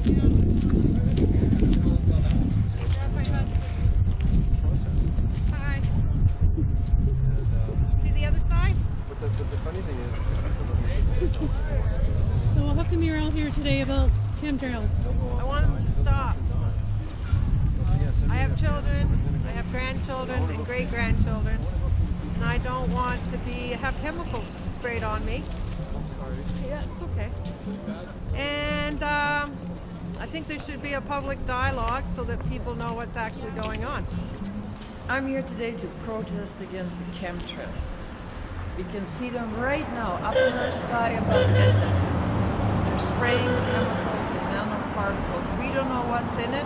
Hi. See the other side? But the funny thing is, So how come you're out here today about chemtrails? I want them to stop. I have children, I have grandchildren and great-grandchildren, and I don't want to have chemicals sprayed on me. Yeah, it's okay. And I think there should be a public dialogue so that people know what's actually going on. I'm here today to protest against the chemtrails. We can see them right now up in our sky above Edmonton. They're spraying chemicals and nanoparticles. We don't know what's in it.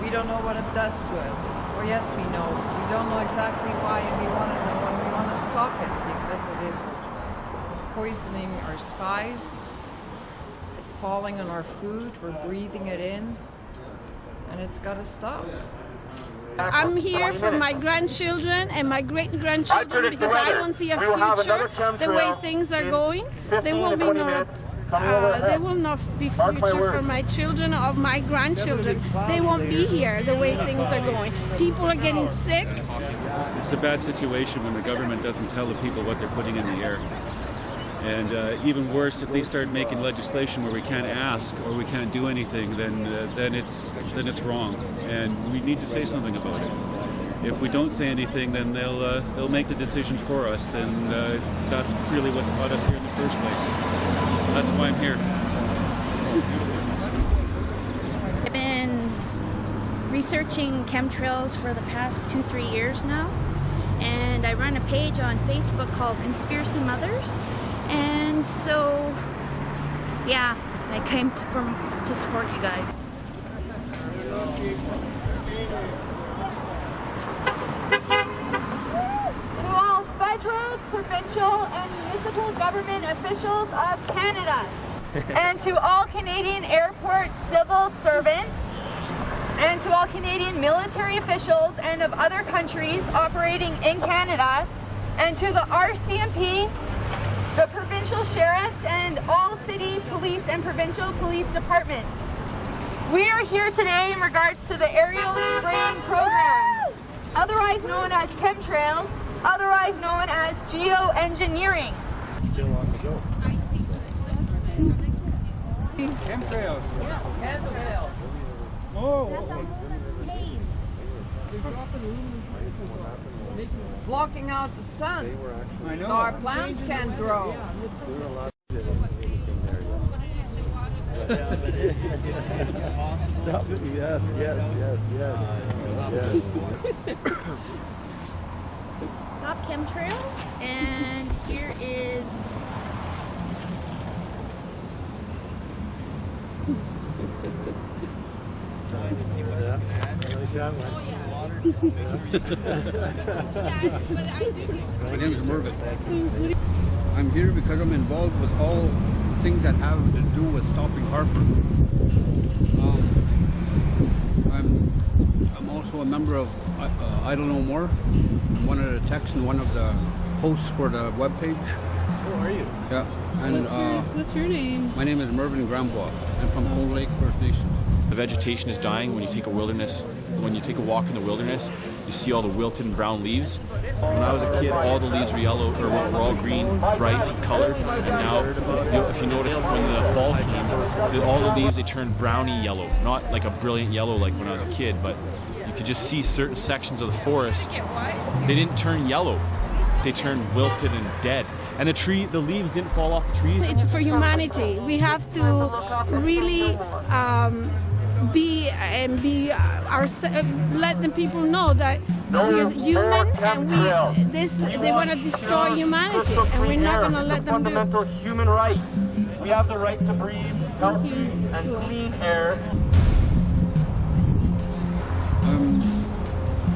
We don't know what it does to us. Or yes, we know. We don't know exactly why, and we want to know, and we want to stop it because it is poisoning our skies. It's falling on our food. We're breathing it in, and it's got to stop. I'm here for my grandchildren and my great-grandchildren because I don't see a future the way things are going. There will be no there will not be future for my children or my grandchildren. They won't be here the way things are going. People are getting sick. It's a bad situation when the government doesn't tell the people what they're putting in the air. And even worse, if they start making legislation where we can't ask or we can't do anything, then it's wrong, and we need to say something about it. If we don't say anything, then they'll make the decisions for us, and that's really what brought us here in the first place. That's why I'm here. I've been researching chemtrails for the past 2-3 years now, and I run a page on Facebook called Conspiracy Mothers. And so, yeah, I came to support you guys. To all federal, provincial, and municipal government officials of Canada, and to all Canadian airport civil servants, and to all Canadian military officials and of other countries operating in Canada, and to the RCMP, the provincial sheriffs, and all city police and provincial police departments. We are here today in regards to the aerial spraying program, otherwise known as chemtrails, otherwise known as geoengineering. still on the go. Chemtrails. Yeah, chemtrails. Oh. Blocking out the sun, I know. so our plants can't grow. Stop it. Yes, yes, yes, yes. Stop chemtrails, and here is My name is Mervyn. I'm here because I'm involved with all things that have to do with stopping Harper. I'm also a member of Idle No More. I'm one of the techs and one of the hosts for the webpage. Who are you? Yeah, and What's your name? my name is Mervyn Grambois. I'm from Cold Lake First Nation. The vegetation is dying when you take a walk in the wilderness. You see all the wilted and brown leaves. When I was a kid, all the leaves were yellow, or were all green, bright colored. And now, if you notice, when the fall came, all the leaves, they turned browny yellow. Not like a brilliant yellow like when I was a kid, but you could just see certain sections of the forest. They didn't turn yellow. They turned wilted and dead. And the leaves didn't fall off the trees. It's for humanity. We have to really let the people know that we're human and they want to destroy humanity, and we're not going to let them do it. Fundamental human right. We have the right to breathe healthy and clean air.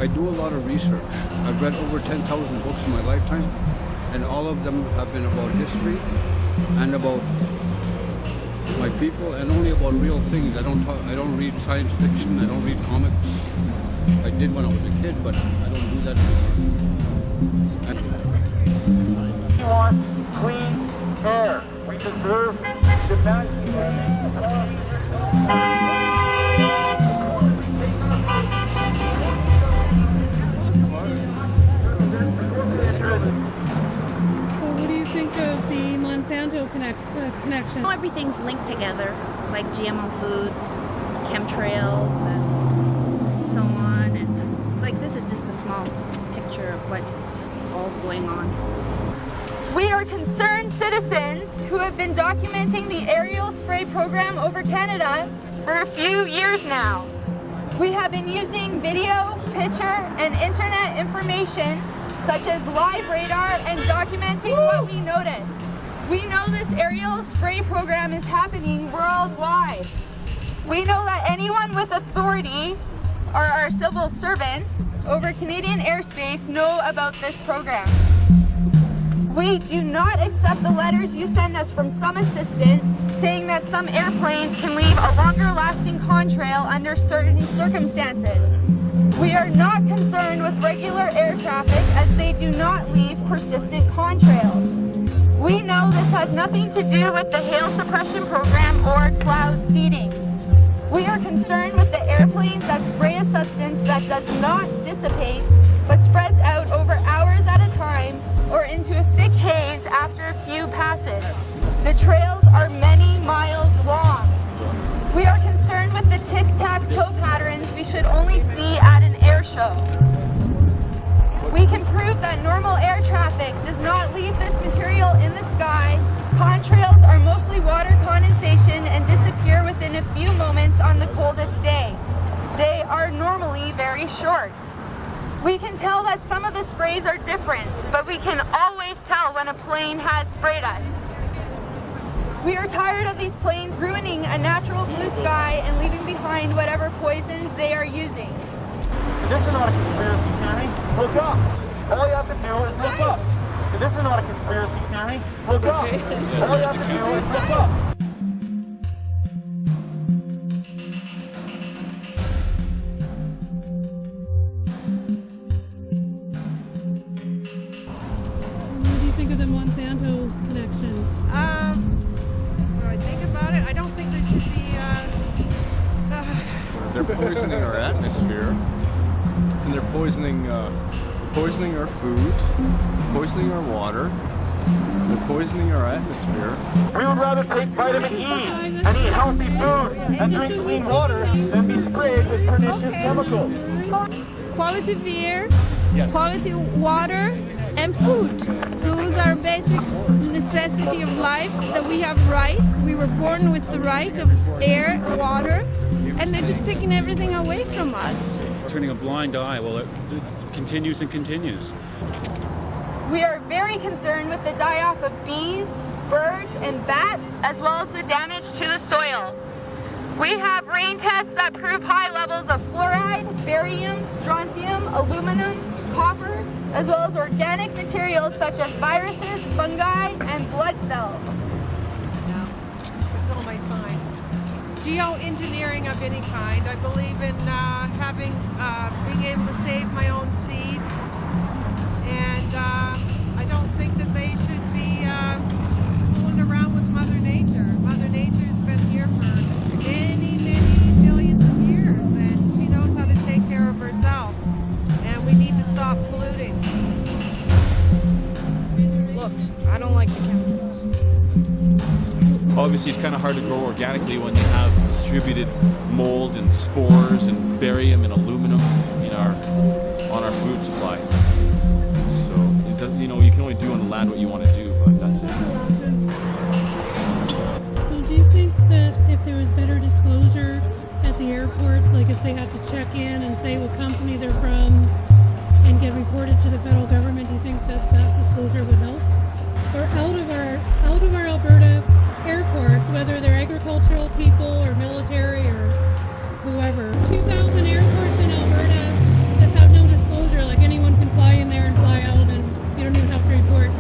I do a lot of research. I've read over 10,000 books in my lifetime, and all of them have been about history and about my people, and only about real things. I don't read science fiction. I don't read comics. I did when I was a kid, but I don't do that anymore. We want clean air. We deserve the best. Connection. Everything's linked together, like GMO foods, chemtrails, and so on. And like this is just a small picture of what all's going on. We are concerned citizens who have been documenting the aerial spray program over Canada for a few years now. We have been using video, picture, and internet information such as live radar and documenting what we notice. We know this aerial spray program is happening worldwide. We know that anyone with authority or our civil servants over Canadian airspace know about this program. We do not accept the letters you send us from some assistant saying that some airplanes can leave a longer lasting contrail under certain circumstances. We are not concerned with regular air traffic as they do not leave persistent contrails. We know this has nothing to do with the hail suppression program or cloud seeding. We are concerned with the airplanes that spray a substance that does not dissipate but spreads out over hours at a time or into a thick haze after a few passes. The trails are many miles long. We are concerned with the tic-tac-toe patterns we should only see at an air show. We can prove that normal air traffic does not leave this material in the sky. Contrails are mostly water condensation and disappear within a few moments on the coldest day. They are normally very short. We can tell that some of the sprays are different, but we can always tell when a plane has sprayed us. We are tired of these planes ruining a natural blue sky and leaving behind whatever poisons they are using. This is not a conspiracy theory. Look up. All you have to do is look up. This is not a conspiracy theory. Look up. All you have to do is look up. What do you think of the Monsanto connection? What do I think about it? I don't think there should be. They're poisoning our atmosphere, and they're poisoning our food, poisoning our water, they're poisoning our atmosphere. We would rather take vitamin E and eat healthy food and drink clean water than be sprayed with pernicious chemicals. Quality of air, Yes. quality of water, and food. Those are basic necessity of life that we have rights. We were born with the right of air, water, and they're just taking everything away from us. Turning a blind eye, well, it continues and continues. We are very concerned with the die-off of bees, birds, and bats, as well as the damage to the soil. We have rain tests that prove high levels of fluoride, barium, strontium, aluminum, copper, as well as organic materials such as viruses, fungi, and blood cells. It's on my sign. Geoengineering of any kind. I believe in being able to save my own seeds, and I don't think that they should be fooling around with Mother Nature. Mother Nature has been here for many, many millions of years, and she knows how to take care of herself, and we need to stop polluting. Look, I don't like the chemicals. Obviously, it's kind of hard to grow organically when they have distributed mold and spores and barium and aluminum in on our food supply. So it doesn't, you can only do on the land what you want to do, but that's it. So do you think that if there was better disclosure at the airports, like if they had to check in and say what company they're from and get reported to the federal government, do you think that disclosure would help? Or out of our Alberta airports, whether they're agricultural people or military or whoever, 2,000 airports in Alberta that have no disclosure, like anyone can fly in there and fly out and you don't even have to report.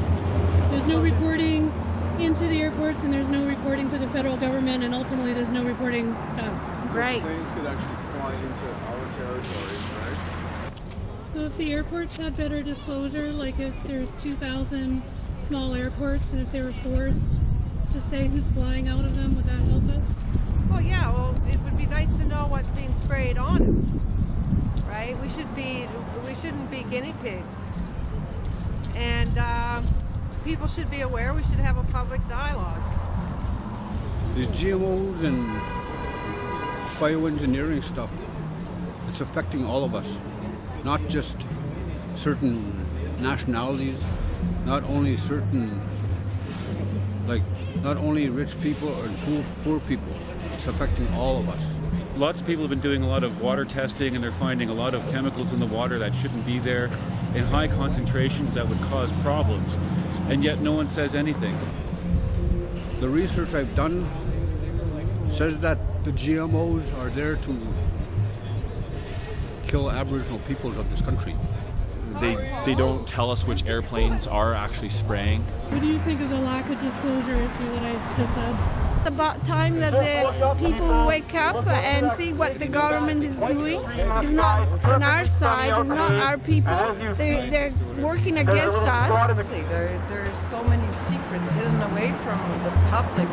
There's no reporting into the airports and there's no reporting to the federal government, and ultimately there's no reporting to us. Right. Planes could actually fly into our territories, right? So if the airports had better disclosure, like if there's 2,000 small airports and if they were forced to say who's flying out of them, would that help us? Well, yeah, well, it would be nice to know what's being sprayed on us, right? We shouldn't be guinea pigs. And people should be aware. We should have a public dialogue. These GMOs and bioengineering stuff, it's affecting all of us, not just certain nationalities, not only not only rich people or poor people. It's affecting all of us. Lots of people have been doing a lot of water testing, and they're finding a lot of chemicals in the water that shouldn't be there in high concentrations that would cause problems, and yet no one says anything. The research I've done says that the GMOs are there to kill Aboriginal peoples of this country. They don't tell us which airplanes are actually spraying. What do you think of the lack of disclosure issue that I just said? It's about time that the people wake up and see what the government is doing. It's not on our side, it's not our people. They're working against us. There's so many secrets hidden away from the public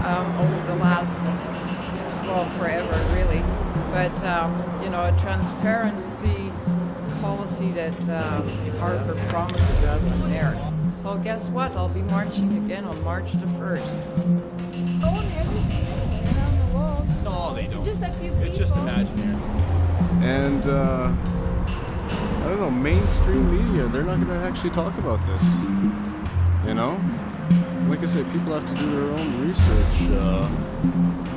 over the last, well, forever really. But, you know, a transparency policy that Harper promised isn't there. So guess what? I'll be marching again on March the 1st. No, they don't. Just a few it's just imaginary. And I don't know, mainstream media, they're not going to actually talk about this. You know? Like I say, people have to do their own research.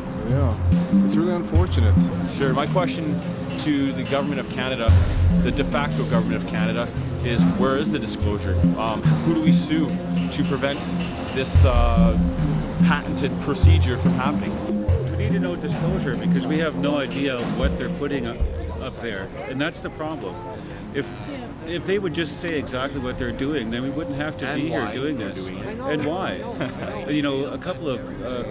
So yeah, it's really unfortunate. Sure. My question to the government of Canada, the de facto government of Canada, is where is the disclosure? Who do we sue to prevent this patented procedure from happening? We need to know disclosure because we have no idea what they're putting up there, and that's the problem. If they would just say exactly what they're doing, then we wouldn't have to be here doing this. And why? You know, a couple of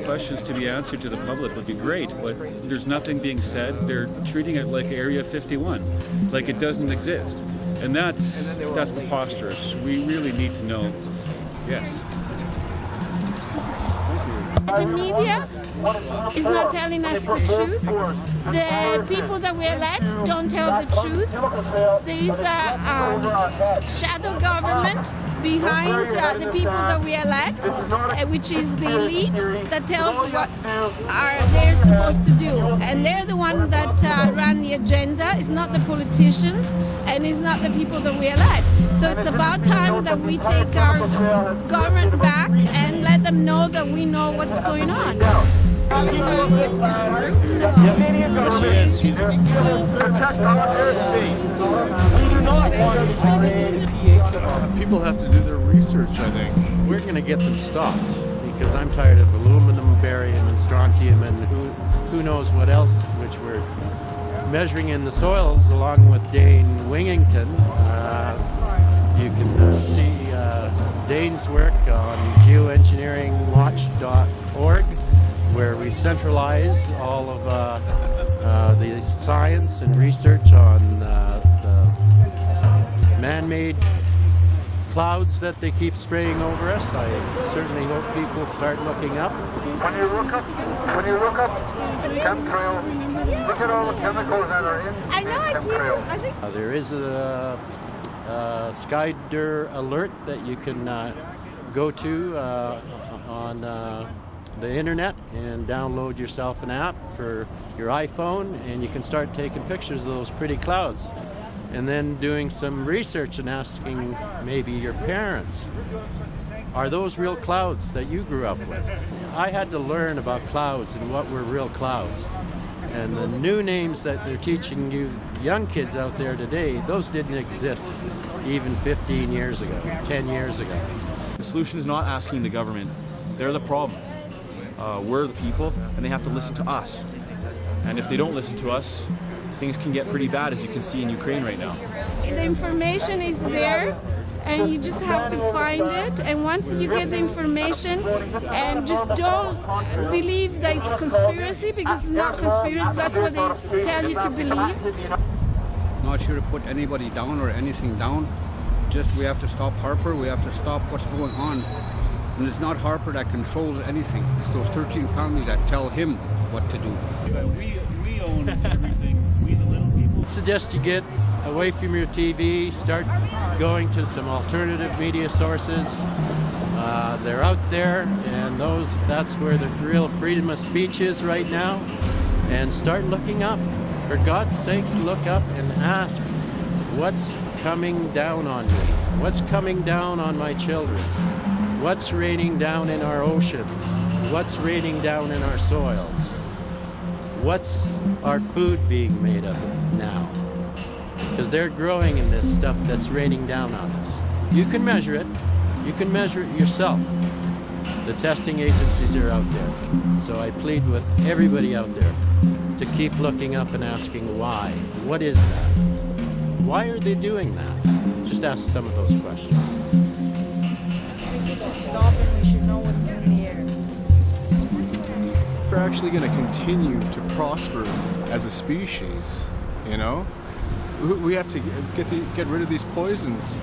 questions to be answered to the public would be great, but there's nothing being said. They're treating it like Area 51, like it doesn't exist. And that's preposterous. We really need to know. Yes. The media is not telling us the truth. The people that we elect don't tell the truth. There is a shadow government behind the people that we elect, which is the elite that tells what they're supposed to do. And they're the ones that run the agenda. It's not the politicians, and it's not the people that we elect. So it's about time that we take our government back and let them know that we know what's going on. People have to do their research, I think. We're going to get them stopped because I'm tired of aluminum, barium, and strontium, and who knows what else, which we're measuring in the soils along with Dane Wingington. You can see Dane's work on geoengineeringwatch.org, where we centralize all of the science and research on the man-made clouds that they keep spraying over us. I certainly hope people start looking up. When you look up chemtrails, look at all the chemicals that are in chemtrails. There is a Skyder alert that you can go to on the internet and download yourself an app for your iPhone, and you can start taking pictures of those pretty clouds, and then doing some research and asking maybe your parents, are those real clouds that you grew up with? I had to learn about clouds and what were real clouds, and the new names that they're teaching you young kids out there today, those didn't exist even 15 years ago, 10 years ago. The solution is not asking the government. They're the problem. We're the people, and they have to listen to us. And if they don't listen to us, things can get pretty bad, as you can see in Ukraine right now. The information is there, and you just have to find it. And once you get the information, and just don't believe that it's conspiracy, because it's not conspiracy. That's what they tell you to believe. Not here to put anybody down or anything down. Just we have to stop Harper. We have to stop what's going on And it's not Harper that controls anything. It's those 13 counties that tell him what to do. We own everything. We the little people. I suggest you get away from your TV, start going to some alternative media sources. They're out there, and that's where the real freedom of speech is right now. And start looking up. For God's sakes, look up and ask, what's coming down on me? What's coming down on my children? What's raining down in our oceans? What's raining down in our soils? What's our food being made of now? Because they're growing in this stuff that's raining down on us. You can measure it. You can measure it yourself. The testing agencies are out there. So I plead with everybody out there to keep looking up and asking why. What is that? Why are they doing that? Just ask some of those questions. I think it should stop and we should know what's in the air. We're actually going to continue to prosper as a species, you know? We have to get rid of these poisons,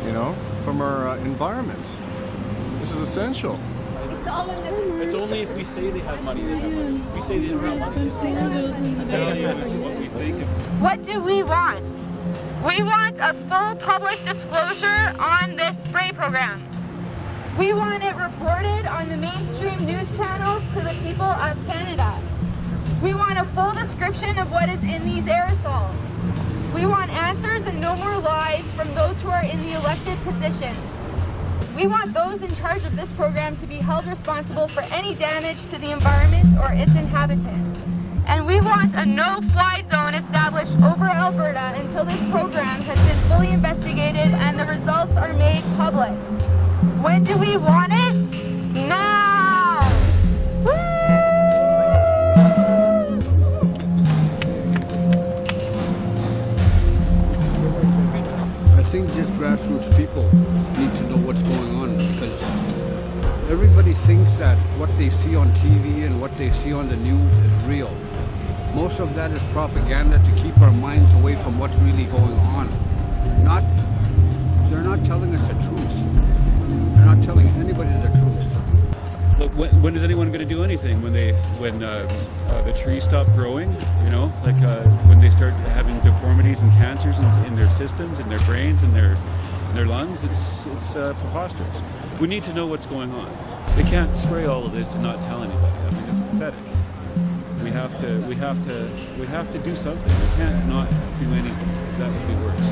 you know, from our environment. This is essential. It's only if we say they have money, they have money. If we say they don't have money, they don't have money. What do we want? We want a full public disclosure on this spray program. We want it reported on the mainstream news channels to the people of Canada. We want a full description of what is in these aerosols. We want answers and no more lies from those who are in the elected positions. We want those in charge of this program to be held responsible for any damage to the environment or its inhabitants. And we want a no-fly zone established over Alberta until this program has been fully investigated and the results are made public. When do we want it? Now! Woo! I think just grassroots people need to know what's going on, because everybody thinks that what they see on TV and what they see on the news is real. Most of that is propaganda to keep our minds away from what's really going on. They're not telling us the truth. They're not telling anybody the truth. Look, when is anyone going to do anything? When the trees stop growing, you know, like when they start having deformities and cancers in their systems, in their brains, in their lungs, it's preposterous. We need to know what's going on. They can't spray all of this and not tell anybody. I mean, it's pathetic. We have to do something. We can't not do anything, because that would be worse.